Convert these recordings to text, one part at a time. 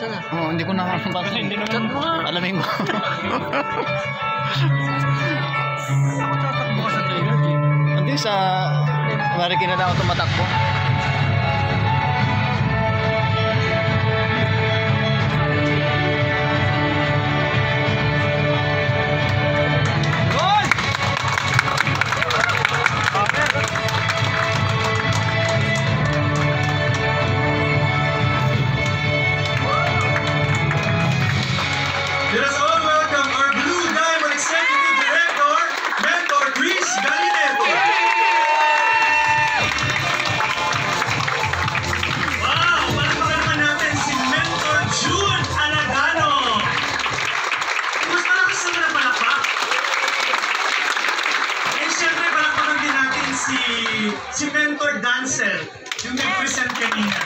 sana. Oo, hindi ko nakakabasa. Hindi naman. Alamin ko. Ako tatakbo ka sa toilet eh. Hindi sa... Mari kinala ako tumatakbo. Let us all welcome our Blue Diamond Executive Director, Mentor Chris Galineto. Wow! Palakpakan naman natin si Mentor June Alagano. Mas malakas naman ang palakpak. And syempre, palakpakan din natin si Mentor Dancer, yung nag-present kanina.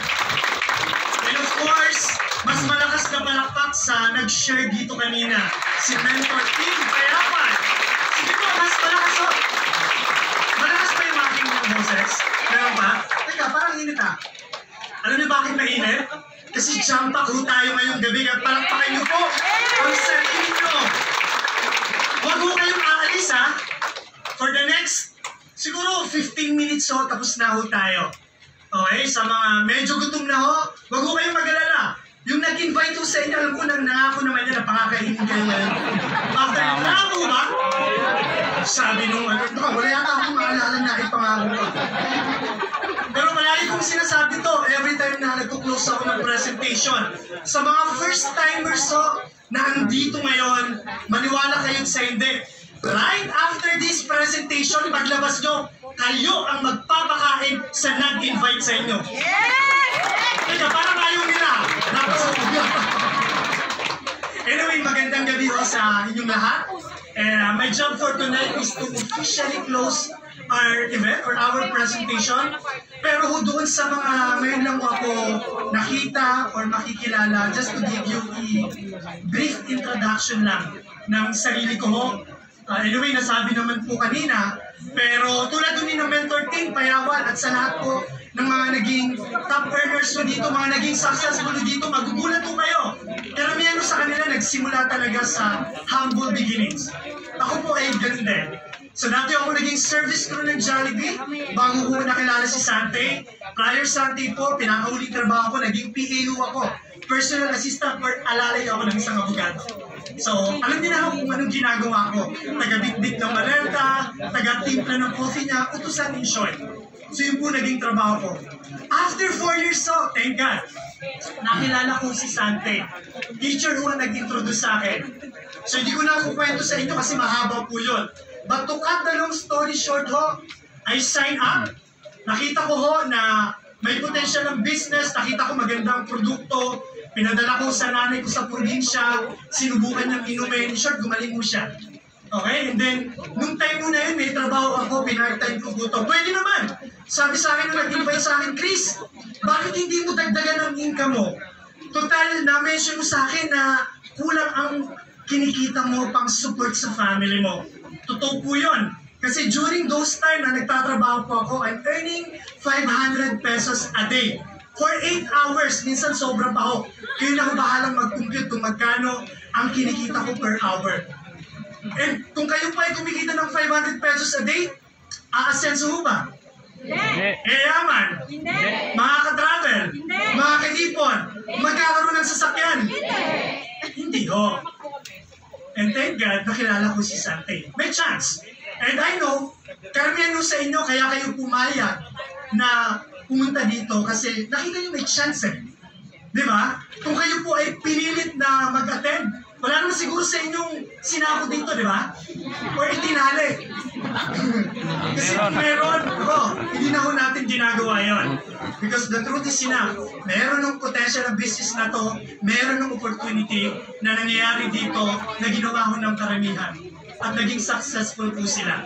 And of course, mas malakas na palakpak sa nag-share dito kanina, si Mentor Team Payapan. Sige po, mas malakas o. Malakas pa yung aking boses. Meron ba? Teka, parang init ah. Alam niyo bakit mainit? Kasi jump pack ho tayo ngayong gabi at palakpakan niyo po ang sarili niyo. Huwag ho kayong aalis ha. For the next, siguro 15 minutes ho, tapos na ho tayo. Okay, sa mga medyo gutom na ho, huwag ho kayong mag-alala. Yung nag-invite ko sa inyo, alam ko nangako naman niya na pakakainin kayo ngayon. After yung nangako ba? Sabi nung ano, wala yata akong maalala na ipangako ko. Pero malagi kong sinasabi to, every time na nagko-close ako ng presentation. Sa mga first-timers na andito ngayon, maniwala kayo sa hindi. Right after this presentation, paglabas nyo, kayo ang magpapakain sa nag-invite sa inyo. Teka, parang ayaw nila. Anyway, magandang gabi ho sa inyong lahat. And my job for tonight is to officially close our event or our presentation. Pero ho doon sa mga ngayon lang ako nakita or makikilala, just to give you a brief introduction lang ng sarili ko ho. Anyway, nasabi naman po kanina, pero tulad din ng Mentor Team Payawan at sa lahat po ng mga naging top earners po dito, mga naging successful dito, magugulat po kayo. Karamihan sa kanila nagsimula talaga sa humble beginnings. Ako po ay ganun din. So dati ako naging service crew ng Jollibee bago ko nakilala si Sante. Prior Sante po, pinakauling trabaho ko, naging PAU ako. Personal assistant or alalay ako ng isang abogado. So, alam niyo na kung anong ginagawa ko. Taga-bitbit ng maleta, taga-timpla ng coffee niya, utusan in short. So, yun po naging trabaho ko. After 4 years thank God, nakilala ko si Sante. Teacher who ang nag-introduce sa akin. So, hindi ko na kukwento sa inyo kasi mahaba po yun. But to cut the long story short ho, I sign up. Nakita ko ho na may potential ng business, nakita ko magandang produkto, pinadala ko sa nanay ko sa probinsya, sinubukan niyang inumin, in short, gumaling mo siya. Okay? And then, nung time mo na yun, may trabaho ako, pinart-time ko po ito. Pwede naman. Sabi sa akin nung nag-invite sa akin, Chris, bakit hindi mo dagdagan ang income mo? Total, na-mention mo sa akin na kulang ang kinikita mo pang support sa family mo. Totoo po yun. Kasi during those time na nagtatrabaho po ako, I'm earning 500 pesos a day. For 8 hours, minsan sobra pa ako. Kayo na ako bahalang mag-compute kung magkano ang kinikita ko per hour. And kung kayo pa ay kumikita ng 500 pesos a day, aasenso ho ba? Hindi. Yaman? Hindi. Makaka-travel? Hindi. Makaka-ipon? Magkakaroon ng sasakyan? Hindi ho. And thank God, nakilala ko si Sante. May chance. And I know, karamihan sa inyo, kaya kayo pumayag na pumunta dito kasi nakita nyo may chance eh. Di ba? Kung kayo po ay pinilit na mag-attend, wala naman siguro sa inyong sinako dito, di ba? Or itinali. Kasi meron, hindi na ho natin ginagawa yon. Because the truth is meron ng potential ng business na to, meron ng opportunity na nangyayari dito na ginawa ho ng karamihan. At naging successful po sila.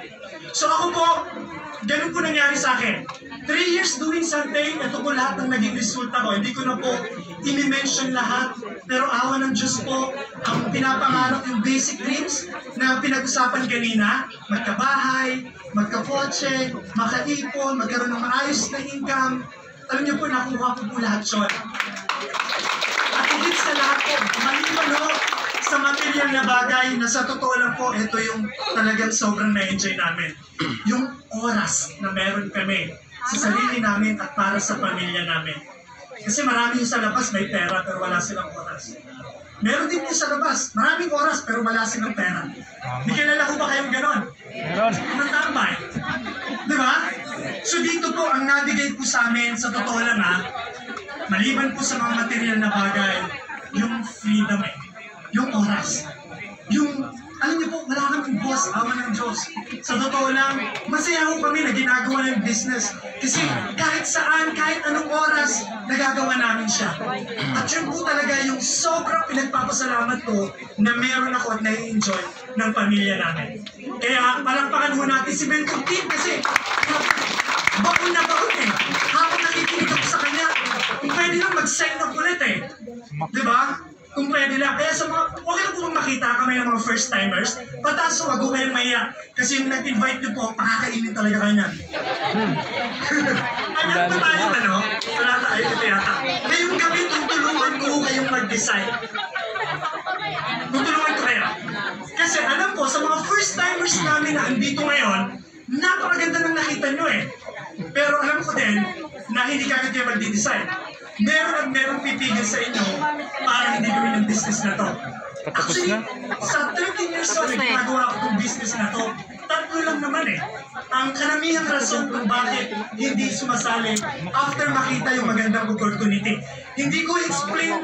So ako po, ganun po nangyari sa akin. 3 years doing something, ito po lahat ng naging resulta ko. Hindi ko na po i-mention lahat, pero awa ng Diyos po, ang pinapangarap yung basic dreams na pinag-usapan kanina, magkabahay, magkakotse, makaipon, magkaroon ng maayos na income. Alam niyo po, nakuha ko po lahat yun. At higit sa lahat, material na bagay na sa totoo lang po, ito yung talagang sobrang na-enjoy namin. Yung oras na meron kami sa sarili namin at para sa pamilya namin. Kasi marami yung sa labas may pera pero wala silang oras. Meron din yung sa labas, maraming oras pero wala silang pera. Di kilala ko ba kayong ganon? Meron. Matambay. Di ba? So dito po, ang nabigay po sa amin, sa totoo lang ha, maliban po sa mga material na bagay, yung freedom yung oras. Yung, alam niyo po, wala kaming boss, awa ng Diyos. Sa totoo lang, masaya ko kami na ginagawa ng business. Kasi kahit saan, kahit anong oras, nagagawa namin siya. At yun po talaga yung sobrang pinagpapasalamat ko na meron ako at nai-enjoy ng pamilya namin. Kaya palakpakan mo natin si Ben Team kasi baon na baon eh. Habang nakikinig ako sa kanya, kung pwede lang mag-sign up ulit eh. Di ba? Kung pwede lang. Kaya sa mga, okay lang po kung makita kami ng mga first-timers, pataas so wag ko kayong maya. Kasi yung nag-invite nyo po, pakakainin talaga kayo niyan. Ayan po tayo, ano? Wala tayo, ito yata. Ngayong gabi, tutulungan ko kayong mag-decide. Tutulungan ko kayo. Kasi alam po, sa mga first-timers namin na andito ngayon, napakaganda ng nakita nyo eh. Pero alam ko din, na hindi kagad kayo mag-decide. Meron pipigil sa inyo para hindi gawin ng business na to. Actually, sa 13 years old, nagagawa ko itong business na to. Tatlo lang naman eh. Ang kanamihang rason kung bakit hindi sumasali after makita yung magandang opportunity. Hindi ko explain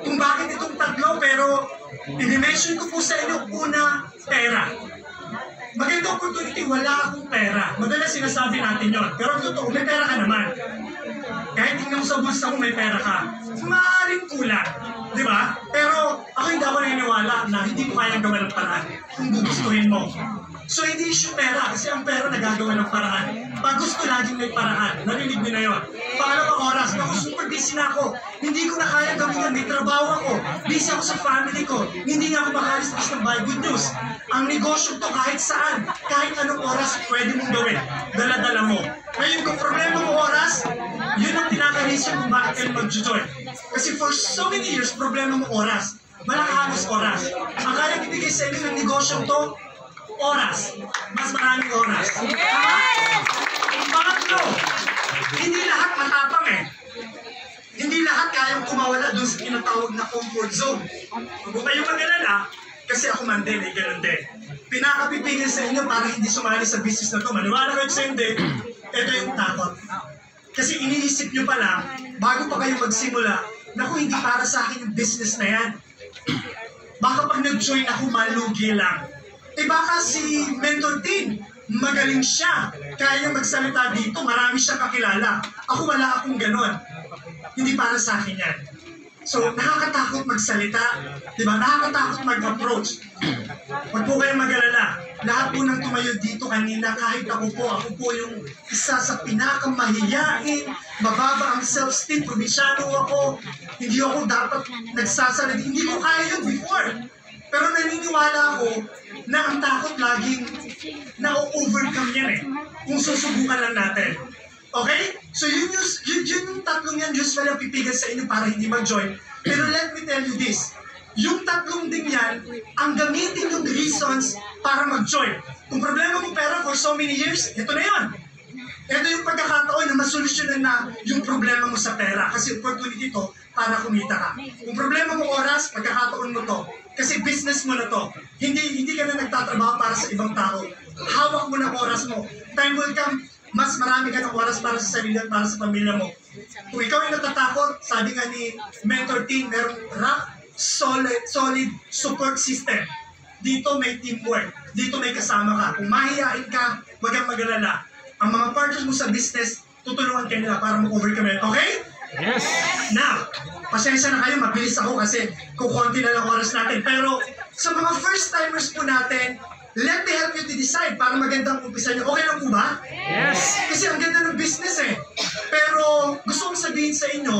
kung bakit itong tatlo, pero i-mention ko po sa inyo, una, pera. Magandang opportunity, wala akong pera. Madalas sinasabi natin yon. Pero totoo, may pera ka naman. Kahit tingnan mo sa bulsa mo may pera ka, maaaring kulang. Di ba? Pero ako hindi ako naniniwala na hindi mo kayang gawa ng paraan kung gugustuhin mo. So hindi issue pera kasi ang pera nagagawa ng paraan. Pag gusto laging may paraan, narinig nyo na yun. Pangalawang oras, naku super busy na ako. Hindi ko na kaya gawin yan, may trabaho ako. Busy ako sa family ko. Hindi nga ako makalis-lis ng buy. Good news, ang negosyo to kahit saan, kahit anong oras pwede mong gawin. Dala-dala mo. Ngayon kung problema mo oras, yun ang pinaka-reason kung bakit kayo mag-join. Kasi for so many years, problema mo oras. Wala ka halos oras. Ang kaya ibigay sa inyo ng negosyo to, oras. Mas maraming oras. Pangatlo, hindi lahat matapang eh. Hindi lahat kayang kumawala dun sa tinatawag na comfort zone. Huwag mo kayong mag-alala, kasi ako man din, eh, ganun din. Pinakapipigil sa inyo para hindi sumali sa business na to. Maniwala kayo sa hindi, ito yung takot. Kasi iniisip nyo pa lang, bago pa kayo magsimula, naku, hindi para sa akin yung business na yan. Baka pag nag-join ako, malugi lang. Eh baka si Mentor Team, magaling siya. Kaya niya magsalita dito, marami siyang kakilala. Ako wala akong ganon. Hindi para sa akin yan. So, nakakatakot magsalita. Diba? Nakakatakot mag-approach. Huwag po kayong mag-alala. Lahat po nang tumayo dito kanina, kahit ako po yung isa sa pinakamahiyain, mababa ang self-esteem, probinsyano ako, hindi ako dapat nagsasalita. Hindi ko kaya yun before. Pero naniniwala ako na ang takot laging na-overcome yan eh. Kung susubukan lang natin. Okay? So yun yung tatlong yan usually ang pipigan sa inyo para hindi mag-join. Pero let me tell you this. Yung tatlong din yan, ang gamitin yung reasons para mag-join. Kung problema mo pera for so many years, ito na yan. Ito yung pagkakataon na masolusyonan na yung problema mo sa pera. Kasi opportunity to para kumita ka. Kung problema mo oras, pagkakataon mo to. Kasi business mo na to. Hindi ka na nagtatrabaho para sa ibang tao. Hawak mo na oras mo. Time will come, mas marami ka ng oras para sa sarili at para sa pamilya mo. Kung ikaw ay natatakot, sabi nga ni Mentor Team, merong rock, solid support system. Dito may teamwork. Dito may kasama ka. Kung mahihain ka, huwag kang mag-alala. Ang mga partners mo sa business, tutulungan kayo nila para mag-overcome it. Okay? Yes! Now, pasensya na kayo, mabilis ako kasi kukunti na lang oras natin. Pero sa mga first-timers po natin, let me help you to decide para magandang umpisa nyo. Okay lang po ba? Yes! Kasi ang ganda ng business eh. Pero gusto kong sabihin sa inyo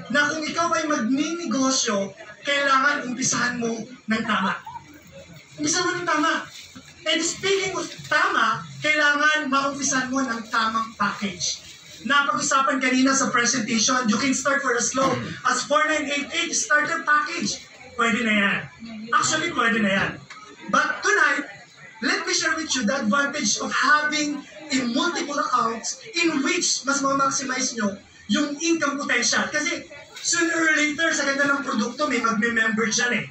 na kung ikaw ay magninegosyo, kailangan umpisahan mo ng tama. Umpisahan mo ng tama. And speaking of tama, kailangan maumpisahan mo ng tamang package. Napag-usapan kanina sa presentation, you can start for as low as 4988 starter package. Pwede na yan. Actually, pwede na yan. But tonight, let me share with you the advantage of having in multiple accounts in which mas ma-maximize nyo yung income potential. Kasi sooner or later, sa ganda ng produkto, may magme-member dyan eh.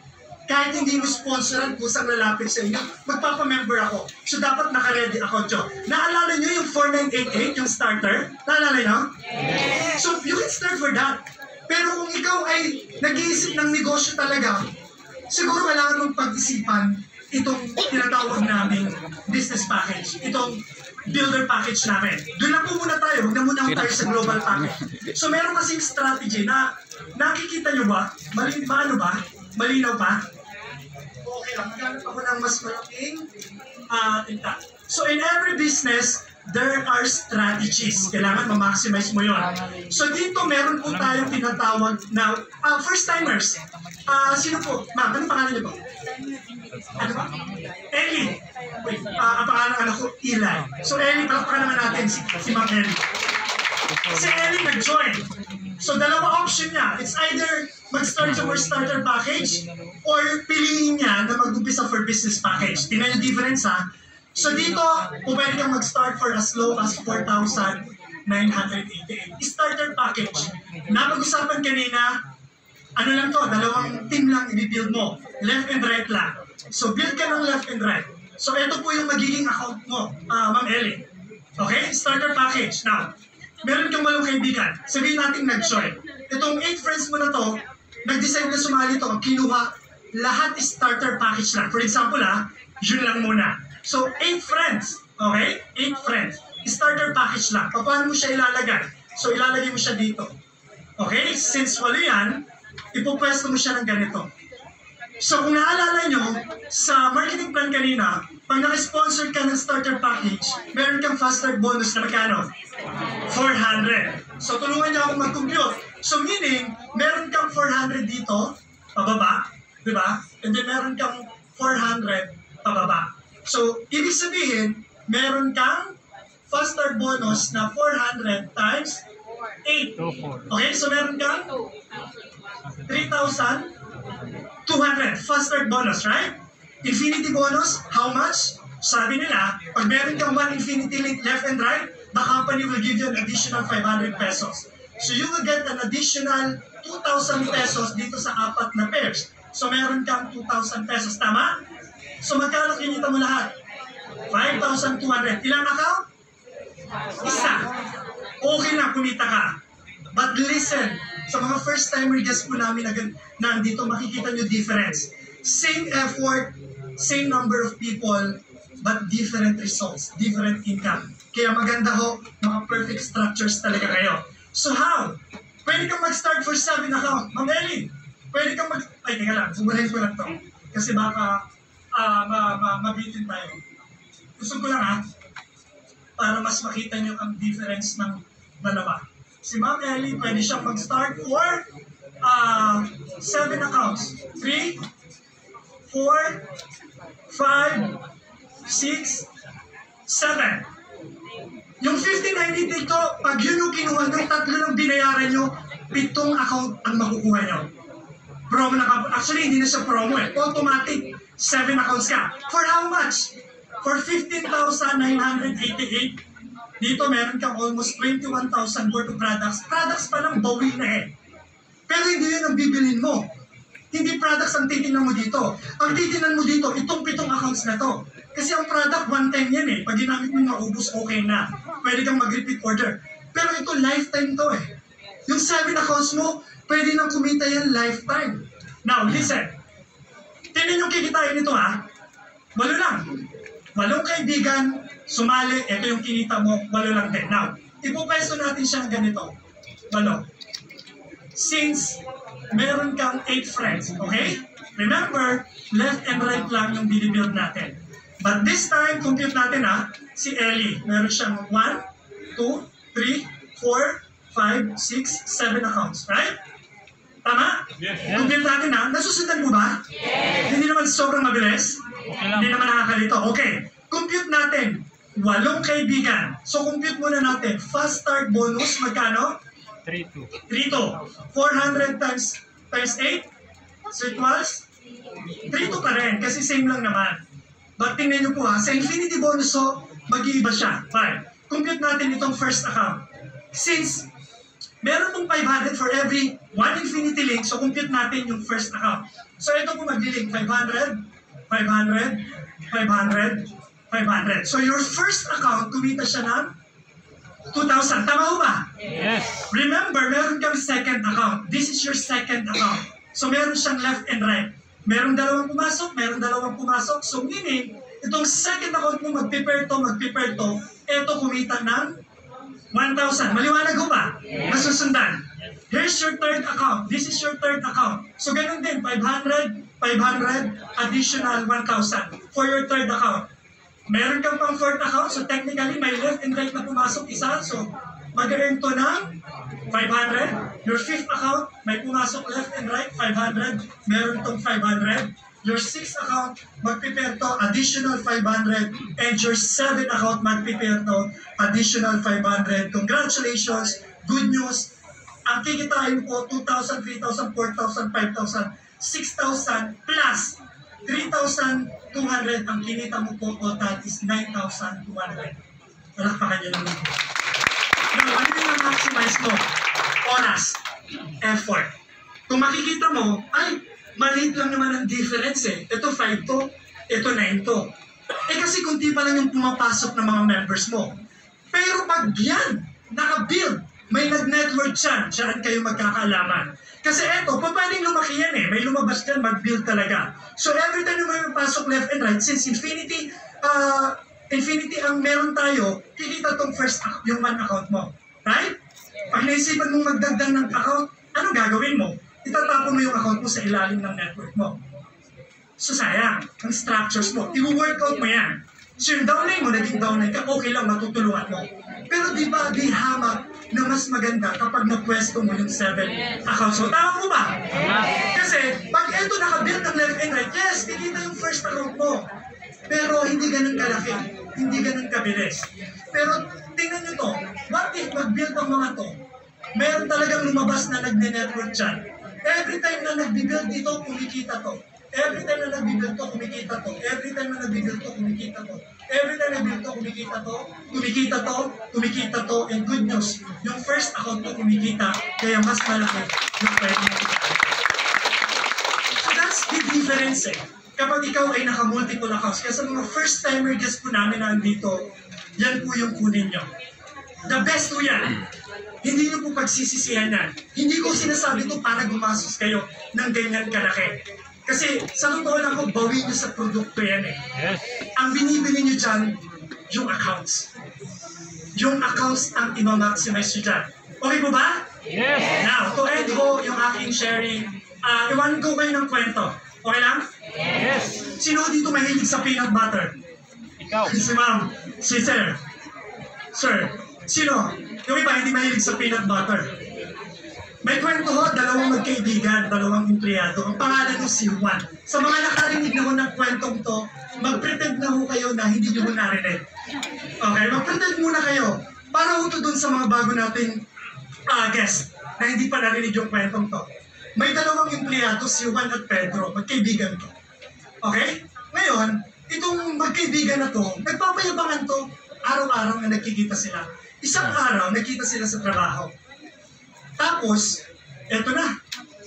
Kahit hindi mo sponsoran, kusang lalapit sa inyo, magpapamember ako. So dapat naka-ready ako, Joe. Naalala nyo yung 4988, yung starter? Naalala nyo? Yes. So you can start for that. Pero kung ikaw ay nag-iisip ng negosyo talaga, siguro kailangan mong pag-isipan itong tinatawag namin business package, itong builder package namin. Doon lang po muna tayo, huwag na muna tayo sa global package. So meron kasing strategy na nakikita nyo ba? Malinaw ba? Malinaw ba? Okay lang, maghanap ako ng mas malaking impact. So in every business, there are strategies. Kailangan ma-maximize mo yun. So dito meron po tayong tinatawag na first-timers. Sino po? Ma'am, ano pangalan niyo po? Ano ba? Ellie. Wait, ang pangalan ng anak ko, Eli. So Ellie, palakpakan naman natin si Ma'am Ellie. Si Ellie nag-join. So dalawa option niya. It's either mag-start sa first starter package or piliin niya na mag-umpisa for business package. Tingnan yung difference ha. So dito, pwede kang mag-start for as low as 4,988. Starter package. Napag-usapan kanina, ano lang to, dalawang team lang i-build mo. Left and right lang. So build ka ng left and right. So ito po yung magiging account mo, Ma'am Ellie. Okay? Starter package. Now, meron kang walong kaibigan. Sabihin natin nag-join. Itong 8 friends mo na to, nag-decide na sumali to, kinuha, lahat is starter package lang. For example yun lang muna. So 8 friends, okay? 8 friends. Starter package lang. Paano mo siya ilalagay? So ilalagay mo siya dito. Okay? Since wala yan, ipopwesto mo siya ng ganito. So kung naalala nyo, sa marketing plan kanina, pag naka-sponsor ka ng starter package, meron kang fast start bonus na magkano? 400. So tulungan niyo ako mag-compute. So meaning, meron kang 400 dito, pababa, di ba? And then meron kang 400 pababa. So, ibig sabihin, meron kang fast start bonus na 400 times 8. Okay, so meron kang 3,200 fast start bonus, right? Infinity bonus, how much? Sabi nila, pag meron kang 1 infinity link left and right, the company will give you an additional 500 pesos. So you will get an additional 2,000 pesos dito sa 4 na pairs. So meron kang 2,000 pesos, tama? So magkano kinita mo lahat? 5,200. Ilang account? Isa. Okay na, kumita ka. But listen, sa mga first-timer guests po namin na nandito, makikita nyo difference. Same effort, same number of people, but different results, different income. Kaya maganda ho, mga perfect structures talaga kayo. So how? Pwede kang mag-start for 7 account. Ma'am Ellie, pwede kang ay, teka lang, sumulahin ko lang to. Kasi baka mabitin tayo. Gusto ko lang para mas makita nyo ang difference ng dalawa. Si Ma'am Ellie, pwede siyang mag-start for 7 accounts. 3, 4, 5, 6, 7. Yung 1590 dito, pag yun yung kinuha nyo, 3 lang binayaran nyo, 7 account ang makukuha nyo. Promo na actually, hindi na siya promo automatic, 7 accounts ka. For how much? For 15,988. Dito meron kang almost 21,000 worth of products. Products pa lang bawi na Pero hindi yun ang bibilin mo. Hindi products ang titingnan mo dito. Ang titingnan mo dito, itong 7 accounts na to. Kasi ang product, one time yan Pag ginamit mo naubos, okay na. Pwede kang mag-repeat order. Pero ito, lifetime to Yung 7 accounts mo, pwede nang kumita yan lifetime. Now, listen. Tingnan yung kikitain nito 8 lang. 8 kaibigan, sumali, ito yung kinita mo, 8 lang din. Now, ipupwesto natin siyang ganito. 8. Since meron kang 8 friends, okay? Remember, left and right lang yung binibuild natin. But this time, compute natin si Ellie. Meron siyang 1, 2, 3, 4, 5, 6, 7 accounts, right? Tama? Yes. Compute natin nasusundan mo ba? Yes. Hindi naman sobrang mabilis? Okay lang. Hindi naman nakakalito. Okay, compute natin. 8 kaibigan. So compute muna natin. Fast start bonus, magkano? 3-2. 3 to 400 times 8, so it was 3 pa rin, kasi same lang naman. But tingnan nyo po ha, sa infinity bonus so, mag-iiba siya. Fine. Compute natin itong first account. Since meron pong 500 for every 1 infinity link, so compute natin yung first account. So ito po mag-link 500, 500, 500, 500. So your first account, kumita siya ng 2,000. Tama ho ba? Yes. Remember, meron kang second account. This is your second account. So meron siyang left and right. Merong dalawang pumasok. So meaning, itong second account mo mag-prepare to, eto kumita ng 1,000. Maliwanag ho ba? Masusundan. Here's your third account. This is your third account. So ganun din, 500, 500, additional 1,000 for your third account. Meron kang pang fourth account, so technically may left and right na pumasok isa. So mag-earn to ng 500. Your fifth account, may pumasok left and right, 500. Meron tong 500. Your sixth account, mag-prepare to additional 500. And your seventh account, mag-prepare to additional 500. Congratulations! Good news! Ang kikitain po, 2,000, 3,000, 4,000, 5,000, 6,000 plus 3,200 ang kinita mo po, that is 9,200. Palakpakan nyo naman. Now, ano yung maximize mo? Oras, effort. Kung makikita mo, ay, maliit lang naman ang difference eh. Ito 5 to, ito 9 to. Eh kasi kunti pa lang yung pumapasok ng mga members mo. Pero pag yan, naka-build, may nag-network dyan kayo magkakaalaman. Kasi eto, pwedeng lumaki yan eh. May lumabas dyan, mag-build talaga. So every time na may pasok left and right, since infinity ang meron tayo, kikita tong first yung one account mo. Right? Pag naisipan mong magdagdag ng account, ano gagawin mo? Itatapon mo yung account mo sa ilalim ng network mo. So sayang, ang structures mo, i-workout mo yan. So yung downline mo, naging downline ka, okay lang, matutulungan mo. Pero di ba, di hamak na mas maganda kapag napwesto mo yung 7 accounts mo. Tama mo ba? Kasi, pag ito nakabuild ng left and right, yes, kikita yung first account mo. Pero hindi ganun kalaki, hindi ganun kabilis. Pero tingnan nyo to, what if mag-build ang mga to, meron talagang lumabas na nagne-network dyan. Every time na nag-build dito, kumikita to. Every time na nag-build to, kumikita to. Every time na nag-build to, kumikita to. Every time na nag-build to, kumikita to. Kumikita to, kumikita to. And good news, yung first account to kumikita, kaya mas malaki yung pwede mo. So that's the difference eh. Kapag ikaw ay naka-multiple accounts, kaya sa mga first-timer guests po namin na andito, yan po yung kunin nyo. The best po yan. Hindi nyo po pagsisisihan yan. Hindi ko sinasabi ito para gumasos kayo ng ganyan kalaki. Kasi sa totoo lang ko, bawin nyo sa produkto yan eh. Yes. Ang binibili nyo dyan, yung accounts. Yung accounts ang ima-maximize nyo dyan. Okay po ba? Yes. Now, to end ko yung aking sharing, iwan ko kayo ng kwento. Okay lang? Yes. Sino dito mahilig sa peanut butter? Ikaw. Si ma'am, si sir. Sir, sino? Yung iba hindi mahilig sa peanut butter. May kwento ho, dalawang magkaibigan, dalawang empleyado. Ang pangalan ko si Juan. Sa mga nakarinig na ho ng kwentong to, mag-pretend na ho kayo na hindi nyo ho narinig. Okay, mag-pretend muna kayo. Para ho to dun sa mga bago nating guest na hindi pa narinig yung kwentong to. May dalawang empleyado, si Juan at Pedro, magkaibigan to. Okay? Ngayon, itong magkaibigan na to, nagpapayabangan to, araw-araw na nagkikita sila. Isang araw, nagkita sila sa trabaho. Tapos, eto na,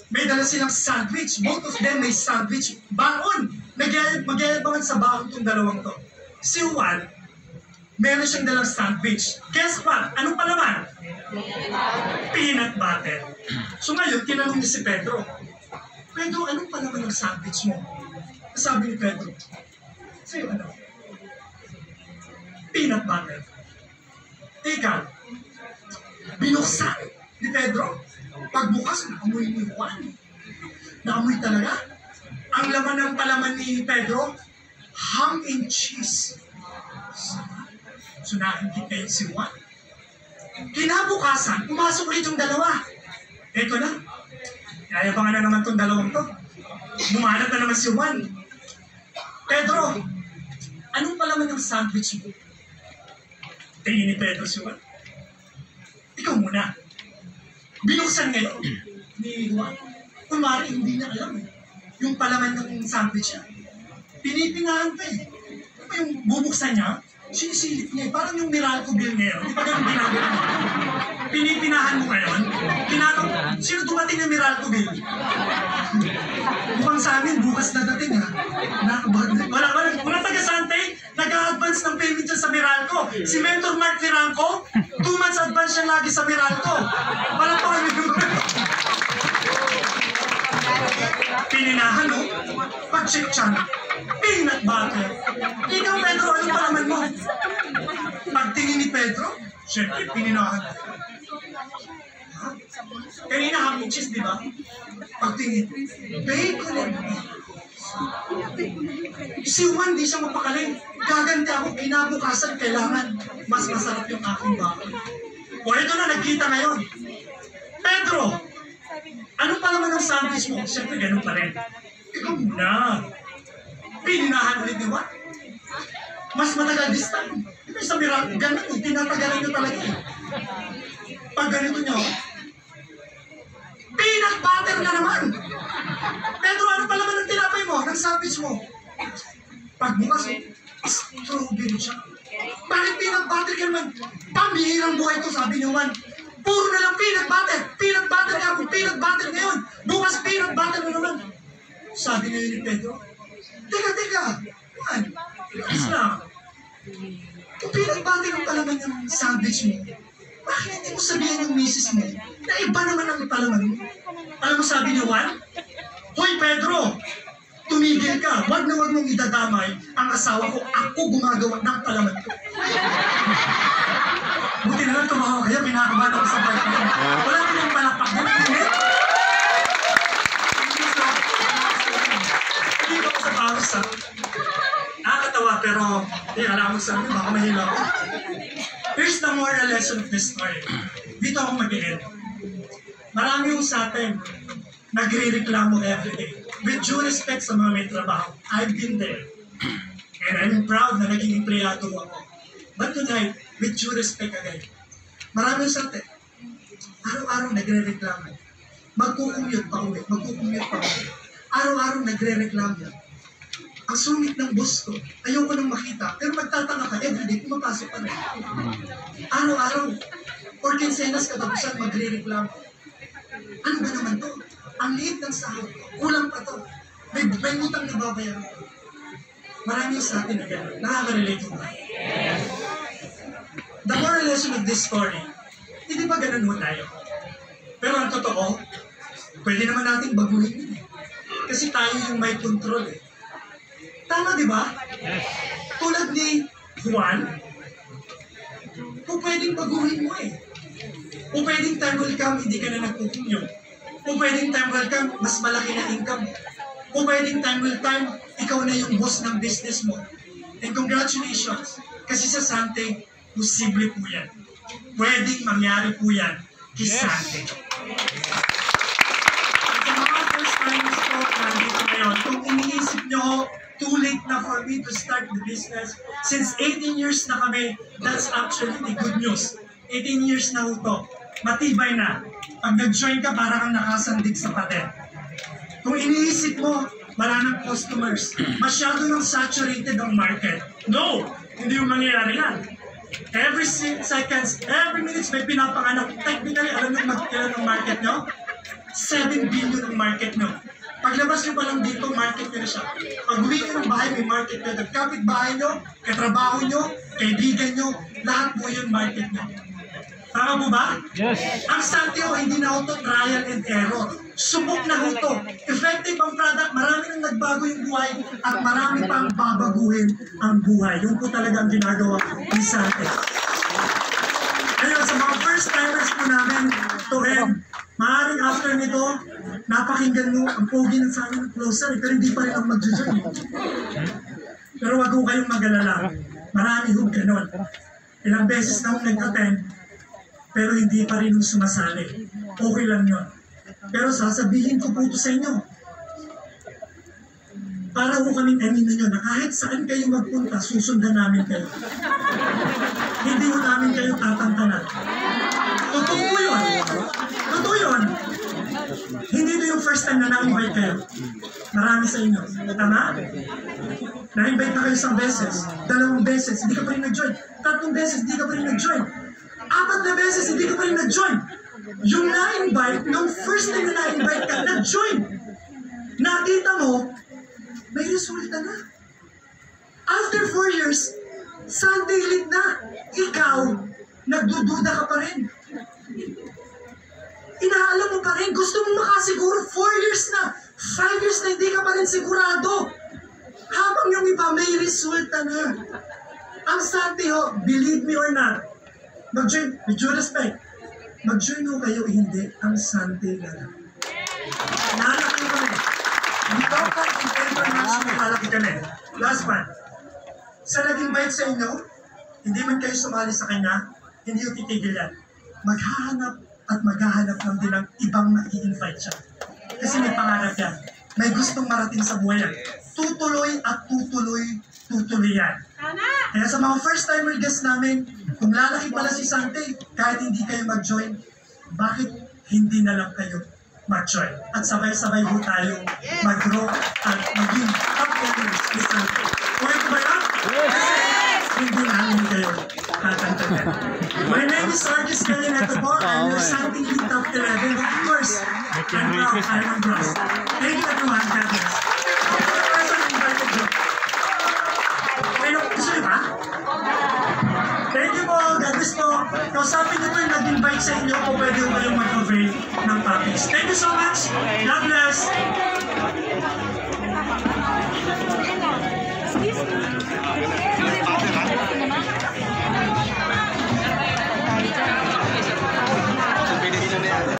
may dala silang sandwich. Both of them may sandwich. Baon! Nagyayabangan sa baon itong dalawang to. Si Juan, meron siyang dalang sandwich. Guess what? Anong palaman? Peanut butter. So ngayon, tinanong niya si Pedro, Pedro, anong palaman ng sandwich mo? Sabi ni Pedro, sa'yo ano? Peanut butter. Ikaw, binuksan ni Pedro. Pagbukas, naamoy ni Juan. Naamoy talaga. Ang laman ng palaman ni Pedro, ham and cheese. So nakikita si Juan. Kinabukasan, pumasok ulit yung dalawa. Ito na. Yayabangan na naman itong dalawang to. Bumanat na naman si Juan. Pedro, anong palaman ng sandwich mo? Tingin ni Pedro si Juan. Ikaw muna. Binuksan ngayon ni Juan. Kumari, hindi niya alam eh. yung palaman ng sandwich niya. Pinipinahan pa eh. Yung bubuksan niya, sinisilip niya eh. Parang yung Meralco bill ngayon. Di ba ganun ginagawa mo? Pinipinahan mo ngayon. Tinatanong, sino dumating ng Meralco bill? Mukhang sa amin, bukas na dating ha. Wala taga-Sante, nag-a-advance ng payment dyan sa Meralco. Si Mentor Mark Viranco, 2 months advance siya lagi sa Meralco. Wala pa kami pininahan, no? Pag-check siya, peanut butter. Ikaw, Pedro, ano pa naman mo? Pagtingin ni Pedro, syempre, pininahan. Ha? Kanina ham cheese, di ba? Pagtingin, bacon and beef. Si Juan, di siya mapakaling. Gaganti ako, kinabukasan, kailangan mas masarap yung aking bakal. O, ito na, nagkita ngayon. Pedro, ano pa naman ang sandwich mo? Siyempre, ganun pa rin. Ikaw na. Pininahan ulit ni Juan. Mas matagal this time. Ito sa Meralco, ganun eh. Tinatagalan nyo talaga eh. Pag ganito nyo, peanut butter na naman. Pedro, ano pa naman ang tinapay mo? Ng sandwich mo? Pag bukas, strawberry siya. Bakit peanut butter ka naman? Pambihirang buhay to, sabi ni Juan. Puro na lang peanut butter. Peanut butter nga ako. Peanut butter ngayon. Bukas peanut butter na naman. Sabi ngayon ni Pedro, Teka. Juan, relax lang. Kung peanut butter ang palaman ng sandwich mo, bakit hindi mo sabihin ng misis mo na iba naman ang palaman mo? Alam mo sabi ni Juan? Hoy Pedro, tumigil ka. Huwag na huwag mong idadamay ang asawa ko. Ako gumagawa ng palaman ko. Buti na lang tumawa kaya pinakabahan ako sa bike mo. Wala ka nang palakpak din. Hindi ko sa paros ha. Nakakatawa pero hindi alam mo sa amin. Baka mahila ako. Here's the moral lesson of this story. Dito ako mag-end. Marami yung sa atin nagre-reklamo everyday. With due respect sa mga may trabaho, I've been there. And I'm proud na naging empleyado ako. But tonight, with due respect again, marami sa atin, araw-araw nagre-reklamo. Magkukumute pa uwi. Araw-araw nagre-reklamo. Ang sungit ng boss ko, ayoko nang makita. Pero magtataka ka, everyday, pumapasok pa rin. Araw-araw, or kinsenas katapusan, magre-reklamo. Ano ba naman to? Ang liit ng sahod, kulang pa to. May utang na babayaran. Marami sa atin na gano'n. Nakaka-relate mo ba? The moral lesson of this story, hindi ba ganun mo tayo? Pero ang totoo, pwede naman natin baguhin yun eh. Kasi tayo yung may control eh. Tama di ba? Tulad ni Juan, kung pwedeng baguhin mo eh. Kung pwedeng time will come, hindi ka na nagkukumyo. Kung pwedeng time will come, mas malaki na income. Kung pwedeng time will come, ikaw na yung boss ng business mo. And congratulations, kasi sa Sante, posible po yan. Pwedeng mangyari po yan kay Sante. Sa mga first timers ko, nandito ngayon, kung iniisip nyo, too late na for me to start the business. Since 18 years na kami, that's actually the good news. 18 years na ito. Matibay na. Pag nag-join ka, para kang nakasandig sa pader. Kung iniisip mo, wala ng customers, masyado nang saturated ang market. No! Hindi yung mangyayari yan. Every seconds, every minutes may pinapanganak. Technically, alam nyo magkailan ng market nyo? 7 billion ang market nyo. Paglabas nyo pa lang dito, market nyo na siya. Pag uwi nyo ng bahay, may market nyo. Nagkapit bahay nyo, katrabaho nyo, kaibigan nyo, lahat po yun market nyo. Tama mo ba? Yes. Ang Santio, hindi na ito trial and error. Subok na ito. Effective ang product, marami nang nagbago yung buhay at marami pang babaguhin ang buhay. Yun po talaga ang ginagawa ni Sante. Ngayon, sa mga first timers po namin to end, maaaring after nito, napakinggan mo ang pogi ng sa amin ng closer, pero hindi pa rin ang mag-join. Pero wag ko kayong mag-alala. Marami hong ganon. Ilang beses na akong nag-attend, pero hindi pa rin yung sumasali. Okay lang yun. Pero sasabihin ko po ito sa inyo. Para ko kaming aminin nyo na kahit saan kayo magpunta, susundan namin kayo. Hindi ko namin kayo tatantanan. Totoo po yun. Totoo yun. Hindi ito yung first time na na-invite kayo. Marami sa inyo. Tama? Na-invite na kayo isang beses, 2 beses, hindi ka pa rin nag-join. 3 beses, hindi ka pa rin nag-join. 4 na beses, hindi ka pa rin nag-join. Yung na-invite, nung first time na na-invite ka, nag-join. Nakita mo, may resulta na. After 4 years, Sunday lit na. Ikaw, nagdududa ka pa rin. Inaalam mo pa rin, gusto mo makasiguro 4 years na, 5 years na hindi ka pa rin sigurado. Habang yung iba may resulta na. Ang Sunday ho, believe me or not, mag-join, with due respect, mag-join ho kayo, hindi, ang Sunday na lang. Naanak nyo kami. Dito ka, international, malaki kami. Last one, sa nag-invite sa inyo, hindi man kayo sumali sa kanya, hindi yung titigil yan. Maghahanap at maghahanap lang din ng ibang nag-i-invite siya. Kasi may pangarap yan. May gustong marating sa buhay yan. Tutuloy at tutuloy, tutuloy yan. Kaya sa mga first-timer guests namin, kung lalaki pala si Sante, kahit hindi kayo mag-join, bakit hindi na lang kayo mag-join? At sabay-sabay ho tayo mag-grow at maging top-tiers ni Sante. Okay ko ba yan? Kasi hindi namin kayo tatantanan. My name is Argis Calineto po. I'm your Sante Lead Top 11. Of course, I'm proud, I'm blessed. Thank you everyone. God bless. The person invited you. Gusto niyo ba? Thank you po, God bless po. Kausapin niyo po yung nag-invite sa inyo kung pwede mo kayong mag-avail ng topics. Thank you so much. God bless. Excuse me.